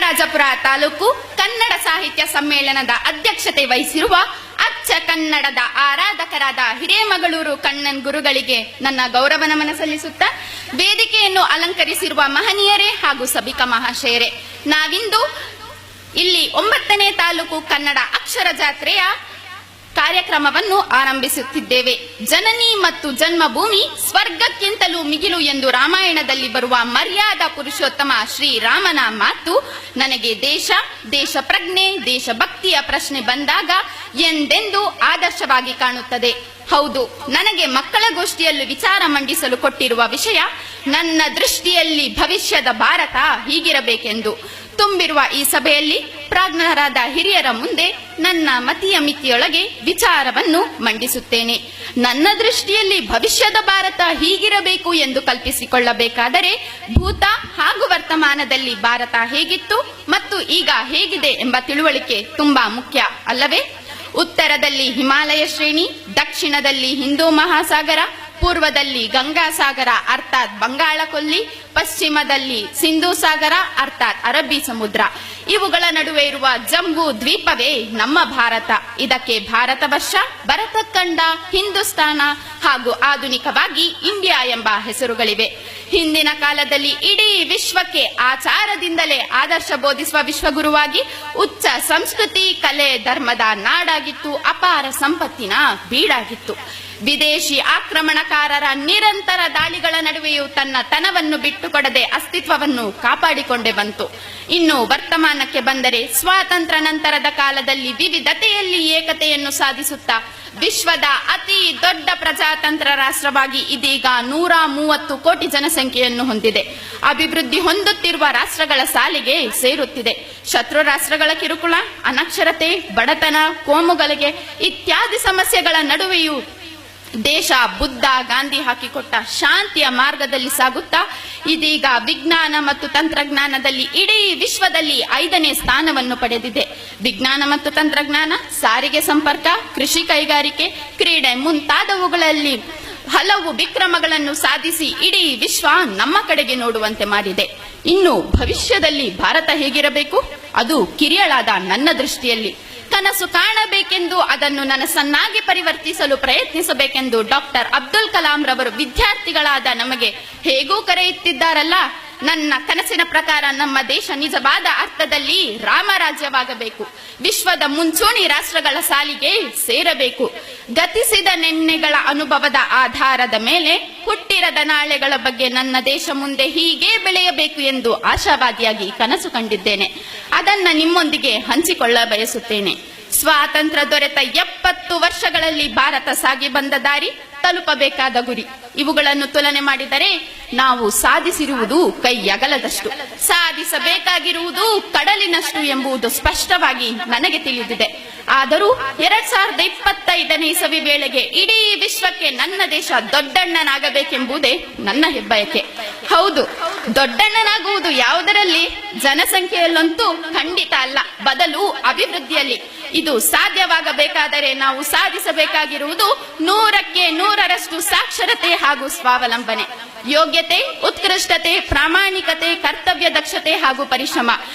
ನರಸಿಂಹರಾಜಪುರ ತಾಲೂಕು ಕನ್ನಡ ಸಾಹಿತ್ಯ ಸಮ್ಮೇಳನದ ಅಧ್ಯಕ್ಷತೆ ವಹಿಸಿರುವ ಅಚ್ಚ ಕನ್ನಡದ ಆರಾಧಕರಾದ ಹಿರೇಮಗಳೂರು ಕಣ್ಣನ್ ಗುರುಗಳಿಗೆ ನನ್ನ ಗೌರವ ನಮನ ಸಲ್ಲಿಸುತ್ತಾ, ವೇದಿಕೆಯನ್ನು ಅಲಂಕರಿಸಿರುವ ಮಹನೀಯರೇ ಹಾಗೂ ಸಭಿಕ ಮಹಾಶಯರೇ, ನಾವಿಂದು ಇಲ್ಲಿ 9ನೇ ತಾಲೂಕು ಕನ್ನಡ ಅಕ್ಷರ ಜಾತ್ರೆಯ ಕಾರ್ಯಕ್ರಮವನ್ನು ಆರಂಭಿಸುತ್ತಿದ್ದೇವೆ. ಜನನಿ ಮತ್ತು ಜನ್ಮಭೂಮಿ ಸ್ವರ್ಗಕ್ಕಿಂತಲೂ ಮಿಗಿಲು ಎಂದು ರಾಮಾಯಣದಲ್ಲಿ ಬರುವ ಮರ್ಯಾದಾ ಪುರುಷೋತ್ತಮ ಶ್ರೀರಾಮನ ಮಾತು ನನಗೆ ದೇಶ ಪ್ರಜ್ಞೆ, ದೇಶಭಕ್ತಿಯ ಪ್ರಶ್ನೆ ಬಂದಾಗ ಎಂದೆಂದೂ ಆದರ್ಶವಾಗಿ ಕಾಣುತ್ತದೆ. ಹೌದು, ನನಗೆ ಮಕ್ಕಳ ಗೋಷ್ಠಿಯಲ್ಲಿ ವಿಚಾರ ಮಂಡಿಸಲು ಕೊಟ್ಟಿರುವ ವಿಷಯ ನನ್ನ ದೃಷ್ಟಿಯಲ್ಲಿ ಭವಿಷ್ಯದ ಭಾರತ ಹೀಗಿರಬೇಕೆಂದು. ತುಂಬಿರುವ ಈ ಸಭೆಯಲ್ಲಿ ಪ್ರಾಜ್ಞರಾದ ಹಿರಿಯರ ಮುಂದೆ ನನ್ನ ಮತಿಯ ಮಿತಿಯೊಳಗೆ ವಿಚಾರವನ್ನು ಮಂಡಿಸುತ್ತೇನೆ. ನನ್ನ ದೃಷ್ಟಿಯಲ್ಲಿ ಭವಿಷ್ಯದ ಭಾರತ ಹೀಗಿರಬೇಕು ಎಂದು ಕಲ್ಪಿಸಿಕೊಳ್ಳಬೇಕಾದರೆ ಭೂತ ಹಾಗೂ ವರ್ತಮಾನದಲ್ಲಿ ಭಾರತ ಹೇಗಿತ್ತು ಮತ್ತು ಈಗ ಹೇಗಿದೆ ಎಂಬ ತಿಳುವಳಿಕೆ ತುಂಬಾ ಮುಖ್ಯ ಅಲ್ಲವೇ? ಉತ್ತರದಲ್ಲಿ ಹಿಮಾಲಯ ಶ್ರೇಣಿ, ದಕ್ಷಿಣದಲ್ಲಿ ಹಿಂದೂ ಮಹಾಸಾಗರ, ಪೂರ್ವದಲ್ಲಿ ಗಂಗಾಸಾಗರ ಅರ್ಥಾತ್ ಬಂಗಾಳ ಕೊಲ್ಲಿ, ಪಶ್ಚಿಮದಲ್ಲಿ ಸಿಂಧೂ ಸಾಗರ ಅರ್ಥಾತ್ ಅರಬ್ಬಿ ಸಮುದ್ರ. ಇವುಗಳ ನಡುವೆ ಇರುವ ಜಂಬೂ ದ್ವೀಪವೇ ನಮ್ಮ ಭಾರತ. ಇದಕ್ಕೆ ಭಾರತ ವರ್ಷ, ಭರತಖಂಡ, ಹಿಂದೂಸ್ತಾನ ಹಾಗೂ ಆಧುನಿಕವಾಗಿ ಇಂಡಿಯಾ ಎಂಬ ಹೆಸರುಗಳಿವೆ. ಹಿಂದಿನ ಕಾಲದಲ್ಲಿ ಇಡೀ ವಿಶ್ವಕ್ಕೆ ಆಚಾರದಿಂದಲೇ ಆದರ್ಶ ಬೋಧಿಸುವ ವಿಶ್ವಗುರುವಾಗಿ ಉಚ್ಚ ಸಂಸ್ಕೃತಿ, ಕಲೆ, ಧರ್ಮದ ನಾಡಾಗಿತ್ತು, ಅಪಾರ ಸಂಪತ್ತಿನ ಬೀಡಾಗಿತ್ತು. ವಿದೇಶಿ ಆಕ್ರಮಣಕಾರರ ನಿರಂತರ ದಾಳಿಗಳ ನಡುವೆಯೂ ತನ್ನ ತನವನ್ನು ಬಿಟ್ಟುಕೊಡದೆ ಅಸ್ತಿತ್ವವನ್ನು ಕಾಪಾಡಿಕೊಂಡೇ ಬಂತು. ಇನ್ನು ವರ್ತಮಾನಕ್ಕೆ ಬಂದರೆ ಸ್ವಾತಂತ್ರ್ಯ ನಂತರದ ಕಾಲದಲ್ಲಿ ವಿವಿಧತೆಯಲ್ಲಿ ಏಕತೆಯನ್ನು ಸಾಧಿಸುತ್ತಾ ವಿಶ್ವದ ಅತಿ ದೊಡ್ಡ ಪ್ರಜಾತಂತ್ರ ರಾಷ್ಟ್ರವಾಗಿ ಇದೀಗ 130 ಕೋಟಿ ಜನಸಂಖ್ಯೆಯನ್ನು ಹೊಂದಿದೆ. ಅಭಿವೃದ್ಧಿ ಹೊಂದುತ್ತಿರುವ ರಾಷ್ಟ್ರಗಳ ಸಾಲಿಗೆ ಸೇರುತ್ತಿದೆ. ಶತ್ರು ರಾಷ್ಟ್ರಗಳ ಕಿರುಕುಳ, ಅನಕ್ಷರತೆ, ಬಡತನ, ಕೋಮುಗಲಭೆ ಇತ್ಯಾದಿ ಸಮಸ್ಯೆಗಳ ನಡುವೆಯೂ ದೇಶ ಬುದ್ಧ ಗಾಂಧಿ ಹಾಕಿಕೊಟ್ಟ ಶಾಂತಿಯ ಮಾರ್ಗದಲ್ಲಿ ಸಾಗುತ್ತಾ ಇದೀಗ ವಿಜ್ಞಾನ ಮತ್ತು ತಂತ್ರಜ್ಞಾನದಲ್ಲಿ ಇಡೀ ವಿಶ್ವದಲ್ಲಿ 5ನೇ ಸ್ಥಾನವನ್ನು ಪಡೆದಿದೆ. ವಿಜ್ಞಾನ ಮತ್ತು ತಂತ್ರಜ್ಞಾನ, ಸಾರಿಗೆ ಸಂಪರ್ಕ, ಕೃಷಿ ಕೈಗಾರಿಕೆ, ಕ್ರೀಡೆ ಮುಂತಾದವುಗಳಲ್ಲಿ ಹಲವು ವಿಕ್ರಮಗಳನ್ನು ಸಾಧಿಸಿ ಇಡೀ ವಿಶ್ವ ನಮ್ಮ ಕಡೆಗೆ ನೋಡುವಂತೆ ಮಾಡಿದೆ. ಇನ್ನು ಭವಿಷ್ಯದಲ್ಲಿ ಭಾರತ ಹೇಗಿರಬೇಕು? ಅದು ಕಿರಿಯಳಾದ ನನ್ನ ದೃಷ್ಟಿಯಲ್ಲಿ ಕನಸು ಕಾಣಬೇಕೆಂದು, ಅದನ್ನು ನನಸನ್ನಾಗಿ ಪರಿವರ್ತಿಸಲು ಪ್ರಯತ್ನಿಸಬೇಕೆಂದು ಡಾಕ್ಟರ್ ಅಬ್ದುಲ್ ಕಲಾಂ ರವರು ವಿದ್ಯಾರ್ಥಿಗಳಾದ ನಮಗೆ ಹೇಗೂ ಕರೆಯುತ್ತಿದ್ದಾರಲ್ಲ, ನನ್ನ ಕನಸಿನ ಪ್ರಕಾರ ನಮ್ಮ ದೇಶ ನಿಜವಾದ ಅರ್ಥದಲ್ಲಿ ರಾಮರಾಜ್ಯವಾಗಬೇಕು. ವಿಶ್ವದ ಮುಂಚೂಣಿ ರಾಷ್ಟ್ರಗಳ ಸಾಲಿಗೆ ಸೇರಬೇಕು. ಗತಿಸಿದ ನೆನ್ನೆಗಳ ಅನುಭವದ ಆಧಾರದ ಮೇಲೆ ಹುಟ್ಟಿರದ ನಾಳೆಗಳ ಬಗ್ಗೆ ನನ್ನ ದೇಶ ಮುಂದೆ ಹೀಗೆ ಬೆಳೆಯಬೇಕು ಎಂದು ಆಶಾವಾದಿಯಾಗಿ ಕನಸು ಕಂಡಿದ್ದೇನೆ. ಅದನ್ನ ನಿಮ್ಮೊಂದಿಗೆ ಹಂಚಿಕೊಳ್ಳ ಬಯಸುತ್ತೇನೆ. ಸ್ವಾತಂತ್ರ್ಯ ದೊರೆತ 70 ವರ್ಷಗಳಲ್ಲಿ ಭಾರತ ಸಾಗಿ ಬಂದ ದಾರಿ, ತಲುಪಬೇಕಾದ ಗುರಿ ಇವುಗಳನ್ನು ತುಲನೆ ಮಾಡಿದರೆ ನಾವು ಸಾಧಿಸಿರುವುದು ಕೈಯಗಲದಷ್ಟು, ಸಾಧಿಸಬೇಕಾಗಿರುವುದು ಕಡಲಿನಷ್ಟು ಎಂಬುದು ಸ್ಪಷ್ಟವಾಗಿ ನನಗೆ ತಿಳಿದಿದೆ. ಆದರೂ 2025ನೇ ಇಸವಿ ವೇಳೆಗೆ ಇಡೀ ವಿಶ್ವಕ್ಕೆ ನನ್ನ ದೇಶ ದೊಡ್ಡಣ್ಣನಾಗಬೇಕೆಂಬುದೇ ನನ್ನ ಹೆಬ್ಬಯಕೆ. ಹೌದು, ದೊಡ್ಡಣ್ಣನಾಗುವುದು ಯಾವುದರಲ್ಲಿ? ಜನಸಂಖ್ಯೆಯಲ್ಲಂತೂ ಖಂಡಿತ ಅಲ್ಲ, ಬದಲು ಅಭಿವೃದ್ಧಿಯಲ್ಲಿ. ಇದು ಸಾಧ್ಯವಾಗಬೇಕಾದರೆ ನಾವು ಸಾಧಿಸಬೇಕಾಗಿರುವುದು 100ಕ್ಕೆ 100ರಷ್ಟು ಸಾಕ್ಷರತೆ ಹಾಗೂ ಸ್ವಾವಲಂಬನೆ. ಯೋಗ್ಯತೆ, ಉತ್ಕೃಷ್ಟತೆ, ಪ್ರಾಮಾಣಿಕತೆ, ಕರ್ತವ್ಯ ದಕ್ಷತೆ ಹಾಗೂ ಪರಿಶ್ರಮ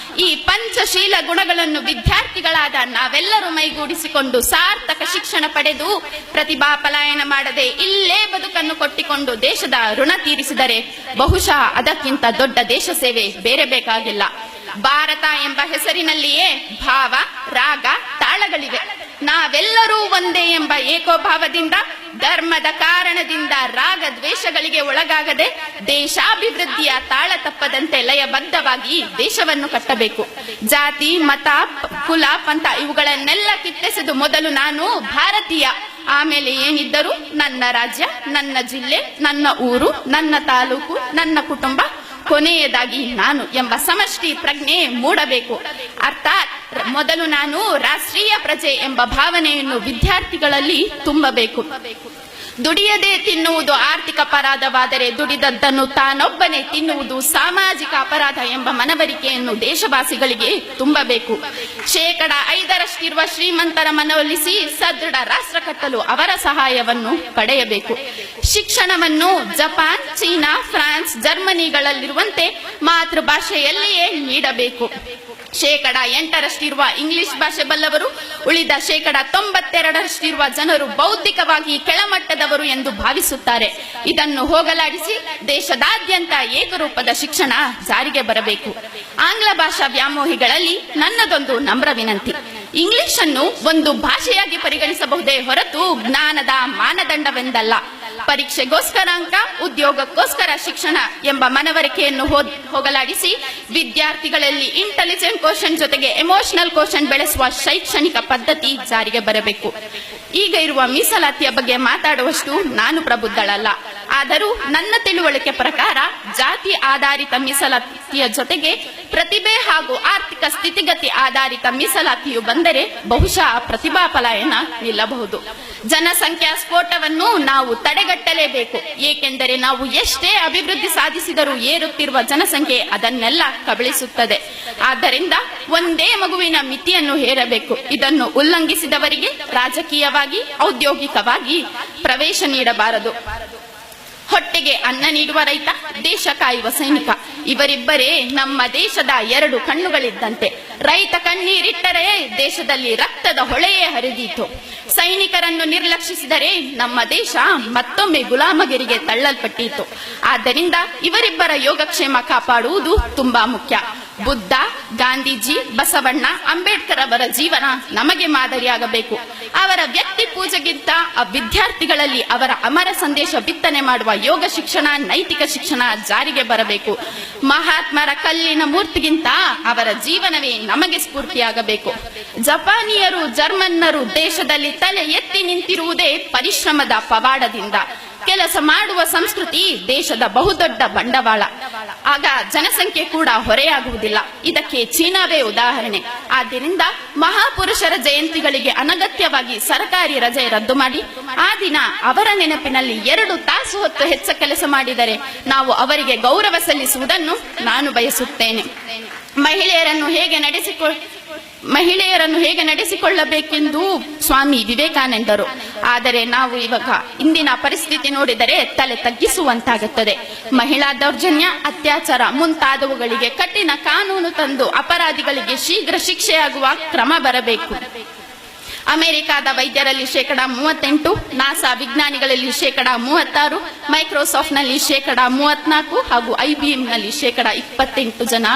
ಈ ಪಂಚಶೀಲ ಗುಣಗಳನ್ನು ವಿದ್ಯಾರ್ಥಿಗಳಾದ ನಾವೆಲ್ಲರೂ ಮೈಗೂಡಿಸಿಕೊಂಡು ಸಾರ್ಥಕ ಶಿಕ್ಷಣ ಪಡೆದು ಪ್ರತಿಭಾ ಪಲಾಯನ ಮಾಡದೆ ಇಲ್ಲೇ ಬದುಕನ್ನು ಕೊಟ್ಟಿಕೊಂಡು ದೇಶದ ಋಣ ತೀರಿಸಿದರೆ ಬಹುಶಃ ಅದಕ್ಕಿಂತ ದೊಡ್ಡ ದೇಶ ಸೇವೆ ಬೇರೆ ಬೇಕಾಗಿಲ್ಲ. ಭಾರತ ಎಂಬ ಹೆಸರಿನಲ್ಲಿಯೇ ಭಾವ, ರಾಗ, ತಾಳಗಳಿವೆ. ನಾವೆಲ್ಲರೂ ಒಂದೇ ಎಂಬ ಏಕೋಭಾವದಿಂದ, ಧರ್ಮದ ಕಾರಣದಿಂದ ರಾಗ ದ್ವೇಷಗಳಿಗೆ ಒಳಗಾಗದೆ ದೇಶಾಭಿವೃದ್ಧಿಯ ತಾಳ ತಪ್ಪದಂತೆ ಲಯಬದ್ಧವಾಗಿ ದೇಶವನ್ನು ಕಟ್ಟಬೇಕು. ಜಾತಿ, ಮತ, ಕುಲ, ಪಂಥ ಇವುಗಳನ್ನೆಲ್ಲ ಕಿತ್ತೆಸೆದು ಮೊದಲು ನಾನು ಭಾರತೀಯ, ಆಮೇಲೆ ಏನಿದ್ದರೂ ನನ್ನ ರಾಜ್ಯ, ನನ್ನ ಜಿಲ್ಲೆ, ನನ್ನ ಊರು, ನನ್ನ ತಾಲೂಕು, ನನ್ನ ಕುಟುಂಬ, ಕೊನೆಯದಾಗಿ ನಾನು ಎಂಬ ಸಮಷ್ಟಿ ಪ್ರಜ್ಞೆ ಮೂಡಬೇಕು. ಅರ್ಥಾತ್ ಮೊದಲು ನಾನು ರಾಷ್ಟ್ರೀಯ ಪ್ರಜೆ ಎಂಬ ಭಾವನೆಯನ್ನು ವಿದ್ಯಾರ್ಥಿಗಳಲ್ಲಿ ತುಂಬಬೇಕು. ದುಡಿಯದೆ ತಿನ್ನುವುದು ಆರ್ಥಿಕ ಅಪರಾಧವಾದರೆ ದುಡಿದದ್ದನ್ನು ತಾನೊಬ್ಬನೇ ತಿನ್ನುವುದು ಸಾಮಾಜಿಕ ಅಪರಾಧ ಎಂಬ ಮನವರಿಕೆಯನ್ನು ದೇಶವಾಸಿಗಳಿಗೆ ತುಂಬಬೇಕು. 5% ಶ್ರೀಮಂತರ ಮನವೊಲಿಸಿ ಸದೃಢ ರಾಷ್ಟ್ರ ಕಟ್ಟಲು ಅವರ ಸಹಾಯವನ್ನು ಪಡೆಯಬೇಕು. ಶಿಕ್ಷಣವನ್ನು ಜಪಾನ್, ಚೀನಾ, ಫ್ರಾನ್ಸ್, ಜರ್ಮನಿಗಳಲ್ಲಿರುವಂತೆ ಮಾತೃಭಾಷೆಯಲ್ಲಿಯೇ ನೀಡಬೇಕು. 8% ಇಂಗ್ಲಿಷ್ ಭಾಷೆ ಬಲ್ಲವರು, ಉಳಿದ 92% ಜನರು ಬೌದ್ಧಿಕವಾಗಿ ಕೆಳಮಟ್ಟದವರು ಎಂದು ಭಾವಿಸುತ್ತಾರೆ. ಇದನ್ನು ಹೋಗಲಾಡಿಸಿ ದೇಶದಾದ್ಯಂತ ಏಕರೂಪದ ಶಿಕ್ಷಣ ಜಾರಿಗೆ ಬರಬೇಕು. ಆಂಗ್ಲ ಭಾಷಾ ವ್ಯಾಮೋಹಿಗಳಲ್ಲಿ ನನ್ನದೊಂದು ನಮ್ರ ವಿನಂತಿ. ಇಂಗ್ಲಿಷ್ ಅನ್ನು ಒಂದು ಭಾಷೆಯಾಗಿ ಪರಿಗಣಿಸಬಹುದೇ ಹೊರತು ಜ್ಞಾನದ ಮಾನದಂಡವೆಂದಲ್ಲ. ಪರೀಕ್ಷೆಗೋಸ್ಕರ ಅಂಕ, ಉದ್ಯೋಗಕ್ಕೋಸ್ಕರ ಶಿಕ್ಷಣ ಎಂಬ ಮನವರಿಕೆಯನ್ನು ಹೋಗಲಾಡಿಸಿ ವಿದ್ಯಾರ್ಥಿಗಳಲ್ಲಿ ಇಂಟೆಲಿಜೆಂಟ್ ಕೋಶನ್ ಜೊತೆಗೆ ಎಮೋಷನಲ್ ಕೋಶನ್ ಬೆಳೆಸುವ ಶೈಕ್ಷಣಿಕ ಪದ್ಧತಿ ಜಾರಿಗೆ ಬರಬೇಕು. ಈಗ ಇರುವ ಮೀಸಲಾತಿಯ ಬಗ್ಗೆ ಮಾತಾಡುವಷ್ಟು ನಾನು ಪ್ರಬುದ್ಧಳಲ್ಲ. ಆದರೂ ನನ್ನ ತಿಳುವಳಿಕೆ ಪ್ರಕಾರ ಜಾತಿ ಆಧಾರಿತ ಮೀಸಲಾತಿಯ ಜೊತೆಗೆ ಪ್ರತಿಭೆ ಹಾಗೂ ಆರ್ಥಿಕ ಸ್ಥಿತಿಗತಿ ಆಧಾರಿತ ಮೀಸಲಾತಿಯು ಬಂದರೆ ಬಹುಶಃ ಪ್ರತಿಭಾ ಪಲಾಯನ ನಿಲ್ಲಬಹುದು. ಜನಸಂಖ್ಯಾ ಸ್ಫೋಟವನ್ನು ನಾವು ತಡೆಗಟ್ಟಲೇಬೇಕು. ಏಕೆಂದರೆ ನಾವು ಎಷ್ಟೇ ಅಭಿವೃದ್ಧಿ ಸಾಧಿಸಿದರೂ ಏರುತ್ತಿರುವ ಜನಸಂಖ್ಯೆ ಅದನ್ನೆಲ್ಲ ಕಬಳಿಸುತ್ತದೆ. ಆದ್ದರಿಂದ ಒಂದೇ ಮಗುವಿನ ಮಿತಿಯನ್ನು ಹೇರಬೇಕು. ಇದನ್ನು ಉಲ್ಲಂಘಿಸಿದವರಿಗೆ ರಾಜಕೀಯವಾಗಿ, ಔದ್ಯೋಗಿಕವಾಗಿ ಪ್ರವೇಶ ನೀಡಬಾರದು. ಹೊಟ್ಟೆಗೆ ಅನ್ನ ನೀಡುವ ರೈತ, ದೇಶ ಕಾಯುವ ಸೈನಿಕ, ಇವರಿಬ್ಬರೇ ನಮ್ಮ ದೇಶದ 2 ಕಣ್ಣುಗಳಿದ್ದಂತೆ. ರೈತ ಕಣ್ಣೀರಿಟ್ಟರೆ ದೇಶದಲ್ಲಿ ರಕ್ತದ ಹೊಳೆಯೇ ಹರಿದೀತು. ಸೈನಿಕರನ್ನು ನಿರ್ಲಕ್ಷಿಸಿದರೆ ನಮ್ಮ ದೇಶ ಮತ್ತೊಮ್ಮೆ ಗುಲಾಮಗಿರಿಗೆ ತಳ್ಳಲ್ಪಟ್ಟಿತು. ಆದ್ದರಿಂದ ಇವರಿಬ್ಬರ ಯೋಗಕ್ಷೇಮ ಕಾಪಾಡುವುದು ತುಂಬಾ ಮುಖ್ಯ. ಬುದ್ಧ, ಗಾಂಧೀಜಿ, ಬಸವಣ್ಣ, ಅಂಬೇಡ್ಕರ್ ಅವರ ಜೀವನ ನಮಗೆ ಮಾದರಿಯಾಗಬೇಕು. ಅವರ ವ್ಯಕ್ತಿ ಪೂಜೆಗಿಂತ ವಿದ್ಯಾರ್ಥಿಗಳಲ್ಲಿ ಅವರ ಅಮರ ಸಂದೇಶ ಬಿತ್ತನೆ ಮಾಡುವ ಯೋಗ ಶಿಕ್ಷಣ, ನೈತಿಕ ಶಿಕ್ಷಣ ಜಾರಿಗೆ ಬರಬೇಕು. ಮಹಾತ್ಮರ ಕಲ್ಲಿನ ಮೂರ್ತಿಗಿಂತ ಅವರ ಜೀವನವೇ ನಮಗೆ ಸ್ಫೂರ್ತಿಯಾಗಬೇಕು. ಜಪಾನಿಯರು, ಜರ್ಮನ್ನರು ದೇಶದಲ್ಲಿ ತಲೆ ಎತ್ತಿ ನಿಂತಿರುವುದೇ ಪರಿಶ್ರಮದ ಪವಾಡದಿಂದ. ಕೆಲಸ ಮಾಡುವ ಸಂಸ್ಕೃತಿ ದೇಶದ ಬಹುದೊಡ್ಡ ಬಂಡವಾಳ. ಆಗ ಜನಸಂಖ್ಯೆ ಕೂಡ ಹೊರೆಯಾಗುವುದಿಲ್ಲ. ಇದಕ್ಕೆ ಚೀನಾವೇ ಉದಾಹರಣೆ. ಆದ್ದರಿಂದ ಮಹಾಪುರುಷರ ಜಯಂತಿಗಳಿಗೆ ಅನಗತ್ಯವಾಗಿ ಸರ್ಕಾರಿ ರಜೆ ರದ್ದು ಮಾಡಿ ಆ ದಿನ ಅವರ ನೆನಪಿನಲ್ಲಿ 2 ತಾಸು ಹೊತ್ತು ಹೆಚ್ಚ ಕೆಲಸ ಮಾಡಿದರೆ ನಾವು ಅವರಿಗೆ ಗೌರವ ಸಲ್ಲಿಸುವುದನ್ನು ನಾನು ಬಯಸುತ್ತೇನೆ. ಮಹಿಳೆಯರನ್ನು ಹೇಗೆ ನಡೆಸಿಕೊಳ್ಳಬೇಕೆಂದು ಸ್ವಾಮಿ ವಿವೇಕಾನಂದರು. ಆದರೆ ನಾವು ಇವಾಗ ಇಂದಿನ ಪರಿಸ್ಥಿತಿ ನೋಡಿದರೆ ತಲೆ ತಗ್ಗಿಸುವಂತಾಗುತ್ತದೆ. ಮಹಿಳಾ ದೌರ್ಜನ್ಯ, ಅತ್ಯಾಚಾರ ಮುಂತಾದವುಗಳಿಗೆ ಕಠಿಣ ಕಾನೂನು ತಂದು ಅಪರಾಧಿಗಳಿಗೆ ಶೀಘ್ರ ಶಿಕ್ಷೆಯಾಗುವ ಕ್ರಮ ಬರಬೇಕು. ಅಮೆರಿಕಾದ ವೈದ್ಯರಲ್ಲಿ 38%, ನಾಸಾ ವಿಜ್ಞಾನಿಗಳಲ್ಲಿ 36%, ಮೈಕ್ರೋಸಾಫ್ಟ್ನಲ್ಲಿ 34% ಹಾಗೂ IBMನಲ್ಲಿ 28% ಜನ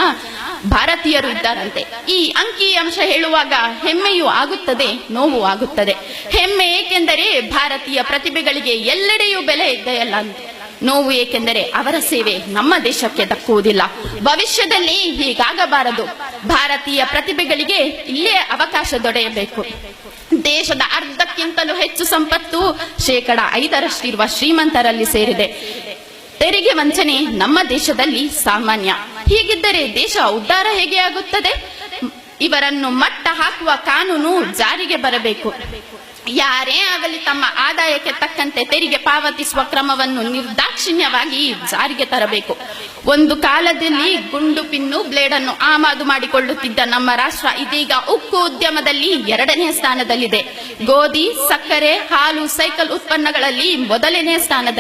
ಭಾರತೀಯರು ಇದ್ದಾರಂತೆ. ಈ ಅಂಕಿಅಂಶ ಹೇಳುವಾಗ ಹೆಮ್ಮೆಯೂ ಆಗುತ್ತದೆ, ನೋವು ಆಗುತ್ತದೆ. ಹೆಮ್ಮೆ ಏಕೆಂದರೆ ಭಾರತೀಯ ಪ್ರತಿಭೆಗಳಿಗೆ ಎಲ್ಲೆಡೆಯೂ ಬೆಲೆ ಇದೆಯಲ್ಲ. ನೋವು ಏಕೆಂದರೆ ಅವರ ಸೇವೆ ನಮ್ಮ ದೇಶಕ್ಕೆ ದಕ್ಕುವುದಿಲ್ಲ. ಭವಿಷ್ಯದಲ್ಲಿ ಹೀಗಾಗಬಾರದು. ಭಾರತೀಯ ಪ್ರತಿಭೆಗಳಿಗೆ ಇಲ್ಲೇ ಅವಕಾಶ ದೊರೆಯಬೇಕು. ದೇಶದ ಅರ್ಧಕ್ಕಿಂತಲೂ ಹೆಚ್ಚು ಸಂಪತ್ತು 5% ಇರುವ ಶ್ರೀಮಂತರಲ್ಲಿ ಸೇರಿದೆ. ತೆರಿಗೆ ವಂಚನೆ ನಮ್ಮ ದೇಶದಲ್ಲಿ ಸಾಮಾನ್ಯ. ಹೀಗಿದ್ದರೆ ದೇಶ ಉದ್ಧಾರ ಹೇಗೆ ಆಗುತ್ತದೆ? ಇವರನ್ನು ಮಟ್ಟ ಹಾಕುವ ಕಾನೂನು ಜಾರಿಗೆ ಬರಬೇಕು. ಯಾರೇ ಆಗಲಿ ತಮ್ಮ ಆದಾಯಕ್ಕೆ ತಕ್ಕಂತೆ ತೆರಿಗೆ ಪಾವತಿಸುವ ಕ್ರಮವನ್ನು ನಿರ್ದಾಕ್ಷಿಣ್ಯವಾಗಿ ಜಾರಿಗೆ ತರಬೇಕು. ಒಂದು ಕಾಲದಲ್ಲಿ ಗುಂಡು ಪಿನ್ನು ಬ್ಲೇಡ್ ಅನ್ನು ಆಮದು ಮಾಡಿಕೊಳ್ಳುತ್ತಿದ್ದ ನಮ್ಮ ರಾಷ್ಟ್ರ ಇದೀಗ ಉಕ್ಕು ಉದ್ಯಮದಲ್ಲಿ 2ನೇ ಸ್ಥಾನದಲ್ಲಿದೆ. ಗೋಧಿ, ಸಕ್ಕರೆ, ಹಾಲು, ಸೈಕಲ್ ಉತ್ಪನ್ನಗಳಲ್ಲಿ 1ನೇ ಸ್ಥಾನದಲ್ಲಿ